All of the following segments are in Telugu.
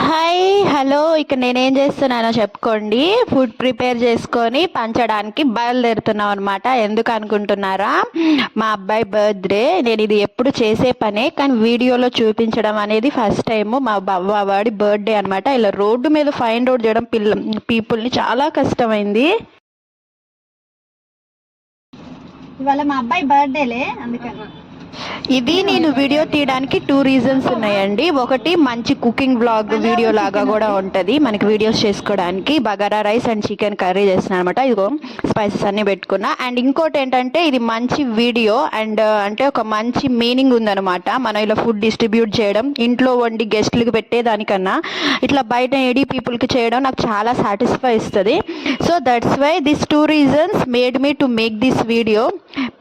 హాయ్ హలో ఇక్కడ నేనేం చేస్తున్నానో చెప్పుకోండి. ఫుడ్ ప్రిపేర్ చేసుకొని పంచడానికి బయలుదేరుతున్నాం అనమాట. ఎందుకు అనుకుంటున్నారా? మా అబ్బాయి బర్త్డే. నేను ఇది ఎప్పుడు చేసే పనే, కానీ వీడియోలో చూపించడం అనేది ఫస్ట్ టైం. మా వాడి బర్త్డే అనమాట. ఇలా రోడ్డు మీద ఫైండ్ అవుట్ చేయడం పీపుల్ని చాలా కష్టమైంది. ఇవాళ మా అబ్బాయి బర్త్డేలే అందుకని ఇది నేను వీడియో తీయడానికి 2 రీజన్స్ ఉన్నాయండి. ఒకటి, మంచి కుకింగ్ వ్లాగ్ వీడియో లాగా కూడా ఉంటుంది మనకి వీడియోస్ చేసుకోవడానికి. Bagara rice and chicken curry చేస్తున్నాను అనమాట. ఇదిగో స్పైసెస్ అన్నీ పెట్టుకున్నా. అండ్ ఇంకోటి ఏంటంటే ఇది మంచి వీడియో అండ్ అంటే ఒక మంచి మీనింగ్ ఉందనమాట. మనం ఇలా ఫుడ్ డిస్ట్రిబ్యూట్ చేయడం, ఇంట్లో వండి గెస్ట్లకి పెట్టేదానికన్నా ఇట్లా బయట ఏడీ పీపుల్కి చేయడం నాకు చాలా సాటిస్ఫై ఇస్తుంది. So that's why this 2 reasons made me to make this video.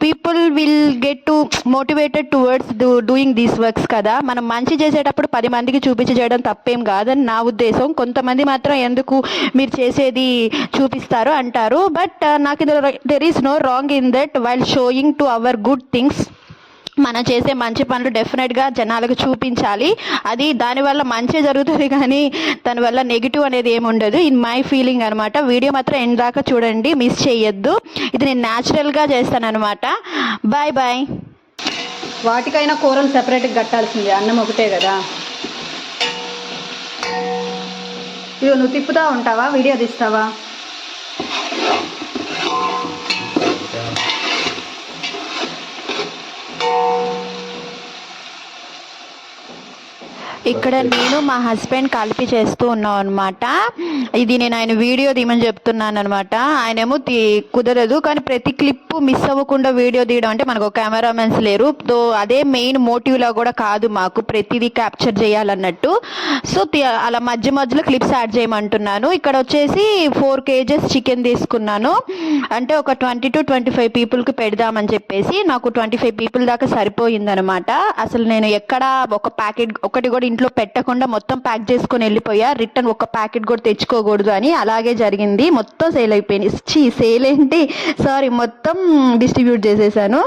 People will get to motivated towards doing these works కదా. మనం మంచి చేసేటప్పుడు 10 మందికి చూపించి చేయడం తప్పేం కాదని నా ఉద్దేశం. కొంతమంది మాత్రం ఎందుకు మీరు చేసేది చూపిస్తారు అంటారు. బట్ నాకు there is no wrong in that while showing to our good things. మనం చేసే మంచి పనులు డెఫినెట్గా జనాలకు చూపించాలి. అది దానివల్ల మంచి జరుగుతుంది, కానీ దానివల్ల నెగిటివ్ అనేది ఏమి ఉండదు. ఇన్ మై ఫీలింగ్ అనమాట. వీడియో మాత్రం ఎండ్ దాకా చూడండి, మిస్ చేయొద్దు. ఇది నేను న్యాచురల్గా చేస్తాను అనమాట. Bye bye. వాటికైనా కూరలు సెపరేట్గా కట్టాల్సిందే, అన్నం ఒకటే కదా. ఇదిగో నువ్వు తిప్పుతా ఉంటావా, వీడియో తీస్తావా? ఇక్కడ నేను మా హస్బెండ్ కలిపి చేస్తూ ఉన్నాం అనమాట. ఇది నేను ఆయన వీడియో తీయమని చెప్తున్నాను అనమాట. ఆయనేమో కుదరదు, కానీ ప్రతి క్లిప్ మిస్ అవ్వకుండా వీడియో తీయడం అంటే మనకు కెమెరామెన్స్ లేరు. తో అదే మెయిన్ మోటివ్లా కూడా కాదు మాకు, ప్రతిదీ క్యాప్చర్ చేయాలన్నట్టు. సో అలా మధ్య మధ్యలో క్లిప్స్ యాడ్ చేయమంటున్నాను. ఇక్కడ వచ్చేసి 4 kgs చికెన్ తీసుకున్నాను. అంటే ఒక 20 to 25 పీపుల్కి పెడదామని చెప్పేసి నాకు 25 పీపుల్ దాకా సరిపోయిందనమాట. అసలు నేను ఎక్కడ ఒక ప్యాకెట్ ఒకటి కూడా ఇంట్లో పెట్టకుండా మొత్తం ప్యాక్ చేసుకొని వెళ్ళిపోయా. రిటర్న్ ఒక ప్యాకెట్ కూడా తెచ్చుకోకూడదు అని. అలాగే జరిగింది. మొత్తం సేల్ అయిపోయింది. సేల్ ఏంటి, సారీ, మొత్తం డిస్ట్రిబ్యూట్ చేసేసాను.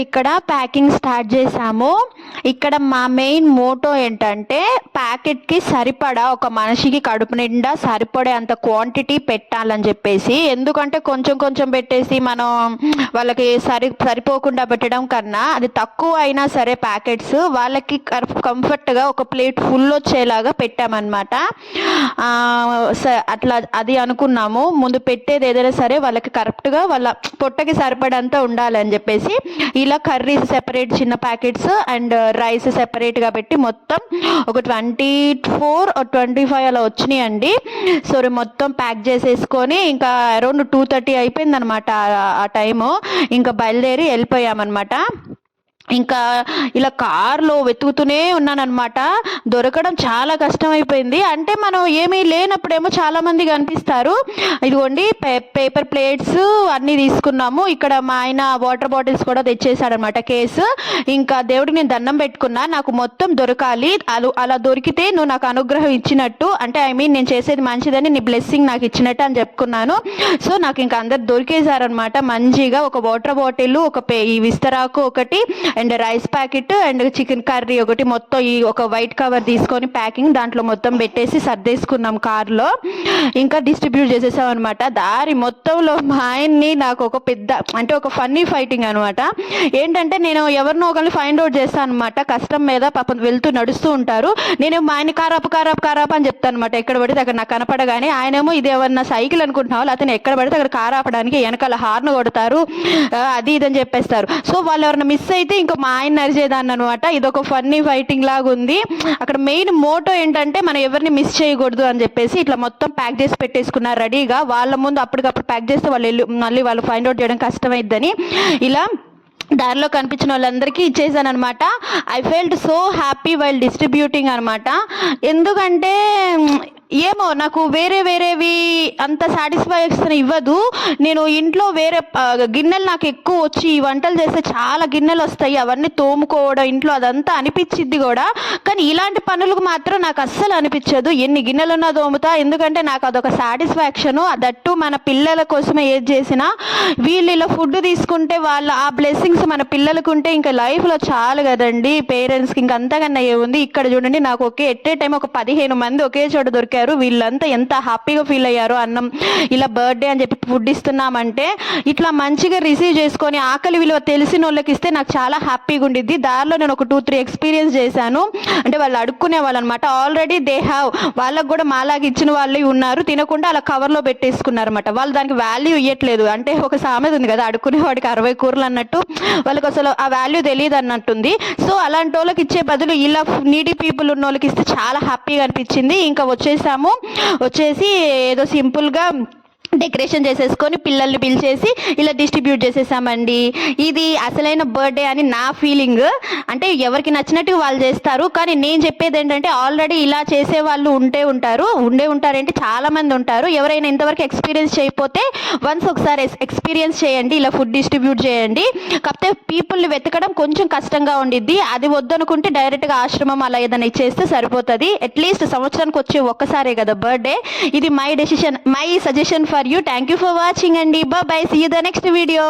ఇక్కడ ప్యాకింగ్ స్టార్ట్ చేసాము. ఇక్కడ మా మెయిన్ మోటో ఏంటంటే ప్యాకెట్కి సరిపడా ఒక మనిషికి కడుపు నిండా సరిపడే అంత క్వాంటిటీ పెట్టాలని చెప్పేసి. ఎందుకంటే కొంచెం కొంచెం పెట్టేసి మనం వాళ్ళకి సరిపోకుండా పెట్టడం కన్నా అది తక్కువ అయినా సరే ప్యాకెట్స్ వాళ్ళకి కంఫర్ట్గా ఒక ప్లేట్ ఫుల్ వచ్చేలాగా పెట్టామన్నమాట. అట్లా అది అనుకున్నాము. ముందు పెట్టేది ఏదైనా సరే వాళ్ళకి కరెక్ట్గా వాళ్ళ పొట్టకి సరిపడంతా ఉండాలని చెప్పేసి ఇలా కర్రీస్ సెపరేట్ చిన్న ప్యాకెట్స్ అండ్ రైస్ సెపరేట్గా పెట్టి మొత్తం ఒక 24 or 25 అలా వచ్చినాయండి. సో మొత్తం ప్యాక్ చేసేసుకొని ఇంకా అరౌండ్ 2:30 అయిపోయింది అనమాట ఆ టైము. ఇంకా బయలుదేరి వెళ్ళిపోయామన్నమాట. ఇంకా ఇలా కార్లో వెతుకుతూనే ఉన్నానన్నమాట. దొరకడం చాలా కష్టమైపోయింది. అంటే మనం ఏమీ లేనప్పుడేమో చాలామంది కనిపిస్తారు. ఇదిగోండి పేపర్ ప్లేట్స్ అన్నీ తీసుకున్నాము. ఇక్కడ మా ఆయన వాటర్ బాటిల్స్ కూడా తెచ్చేసాడనమాట కేసు. ఇంకా దేవుడికి నేను దండం పెట్టుకున్నా, నాకు మొత్తం దొరకాలి, అలా దొరికితే నువ్వు నాకు అనుగ్రహం ఇచ్చినట్టు, అంటే నేను చేసేది మంచిదని నీ బ్లెస్సింగ్ నాకు ఇచ్చినట్టు అని చెప్పుకున్నాను. సో నాకు ఇంకా అందరు దొరికేశారనమాట. మంచిగా ఒక వాటర్ బాటిల్, ఈ విస్తరాకు ఒకటి, and rice packet and chicken curry ఒకటి, మొత్తం ఈ ఒక వైట్ కవర్ తీసుకొని ప్యాకింగ్ దాంట్లో మొత్తం పెట్టేసి సర్దేసుకున్నాం కార్లో. ఇంకా డిస్ట్రిబ్యూట్ చేసేసాం అనమాట. దారి మొత్తంలో మా ఆయన్ని నాకు ఒక పెద్ద అంటే ఒక ఫన్నీ ఫైటింగ్ అనమాట. ఏంటంటే నేను ఎవరినో ఒకరిని ఫైండ్ అవుట్ చేస్తాను అనమాట. కష్టం మీద పాపం వెళ్తూ నడుస్తూ ఉంటారు. నేను మా ఆయన కారాపు అని చెప్తాను అనమాట. ఎక్కడ పడితే అక్కడ నాకు కనపడగానే. ఆయనేమో ఇది ఎవరన్నా సైకిల్ అనుకుంటున్నావు, అతను ఎక్కడ పడితే అక్కడ కారాపడానికి వెనకాల హార్న్ కొడతారు, అది ఇదని చెప్పేస్తారు. సో వాళ్ళు ఎవరైనా మిస్ అయితే ఇంకా మా ఆయన నరిచేదాన్ని అనమాట. ఇది ఒక ఫన్నీ ఫైటింగ్ లాగా ఉంది. అక్కడ మెయిన్ మోటో ఏంటంటే మనం ఎవరిని మిస్ చేయకూడదు అని చెప్పేసి ఇట్లా మొత్తం ప్యాక్ చేసి పెట్టేసుకున్నారు రెడీగా. వాళ్ళ ముందు అప్పటికప్పుడు ప్యాక్ చేస్తే మళ్ళీ వాళ్ళు ఫైండ్ అవుట్ చేయడం కష్టమైద్దని ఇలా దారిలో కనిపించిన వాళ్ళందరికీ ఇచ్చేసాను అనమాట. I felt so happy while distributing అనమాట. ఎందుకంటే ఏమో నాకు వేరేవి అంత సాటిస్ఫాక్షన్ ఇవ్వదు. నేను ఇంట్లో వేరే గిన్నెలు నాకు ఎక్కువ వచ్చి ఈ వంటలు చేస్తే చాలా గిన్నెలు వస్తాయి, అవన్నీ తోముకోవడం ఇంట్లో అదంతా అనిపించిద్ది కూడా. కానీ ఇలాంటి పనులకు మాత్రం నాకు అస్సలు అనిపించదు. ఎన్ని గిన్నెలున్నా తోముతా, ఎందుకంటే నాకు అదొక సాటిస్ఫాక్షను. దట్టు మన పిల్లల కోసమే ఏది చేసినా. వీళ్ళు ఇలా ఫుడ్ తీసుకుంటే వాళ్ళ ఆ బ్లెస్సింగ్స్ మన పిల్లలకు ఉంటే ఇంకా లైఫ్లో చాలు కదండి పేరెంట్స్కి. ఇంకా అంతకన్నా ఏముంది. ఇక్కడ చూడండి నాకు ఎట్ ఏ టైం ఒక 15 మంది ఒకే చోట దొరికారు. వీళ్ళంతా ఎంత హ్యాపీగా ఫీల్ అయ్యారో. అన్నం ఇలా బర్త్డే అని చెప్పి ఫుడ్ ఇస్తున్నామంటే ఇట్లా మంచిగా రిసీవ్ చేసుకొని ఆకలి విలువ తెలిసిన వాళ్ళకి ఇస్తే నాకు చాలా హ్యాపీగా ఉండిద్ది. దారిలో నేను ఒక 2-3 ఎక్స్పీరియన్స్ చేశాను. అంటే వాళ్ళు అడుక్కునే వాళ్ళు అనమాట. ఆల్రెడీ దే హ్యావ్, వాళ్ళకు కూడా మాలాగా ఇచ్చిన వాళ్ళు ఉన్నారు, తినకుండా అలా కవర్లో పెట్టేసుకున్నారు అనమాట. వాళ్ళు దానికి వాల్యూ ఇవ్వట్లేదు. అంటే ఒక సామెత ఉంది కదా, అడుక్కునే వాడికి 60 కూరలు అన్నట్టు. వాళ్ళకి అసలు ఆ వాల్యూ తెలియదు అన్నట్టుంది. సో అలాంటి వాళ్ళకి ఇచ్చే బదులు ఇలా నీడీ పీపుల్ ఉన్న వాళ్ళకి ఇస్తే చాలా హ్యాపీగా అనిపించింది. ఇంకా వచ్చేసి ఏదో సింపుల్గా డెకరేషన్ చేసేసుకొని పిల్లల్ని పిలిచేసి ఇలా డిస్ట్రిబ్యూట్ చేసేసామండి. ఇది అసలైన బర్త్డే అని నా ఫీలింగ్. అంటే ఎవరికి నచ్చినట్టు వాళ్ళు చేస్తారు. కానీ నేను చెప్పేది ఏంటంటే ఆల్రెడీ ఇలా చేసే వాళ్ళు ఉంటారంటే చాలామంది ఉంటారు. ఎవరైనా ఇంతవరకు ఎక్స్పీరియన్స్ చేయకపోతే ఒకసారి ఎక్స్పీరియన్స్ చేయండి, ఇలా ఫుడ్ డిస్ట్రిబ్యూట్ చేయండి. కాకపోతే పీపుల్ని వెతకడం కొంచెం కష్టంగా ఉండిద్ది. అది వద్దనుకుంటే డైరెక్ట్గా ఆశ్రమం అలా ఏదైనా ఇచ్చేస్తే సరిపోతుంది. అట్లీస్ట్ సంవత్సరానికి వచ్చే ఒక్కసారే కదా బర్త్డే. ఇది my suggestion for you. Thank you for watching and bye bye. See you the next video.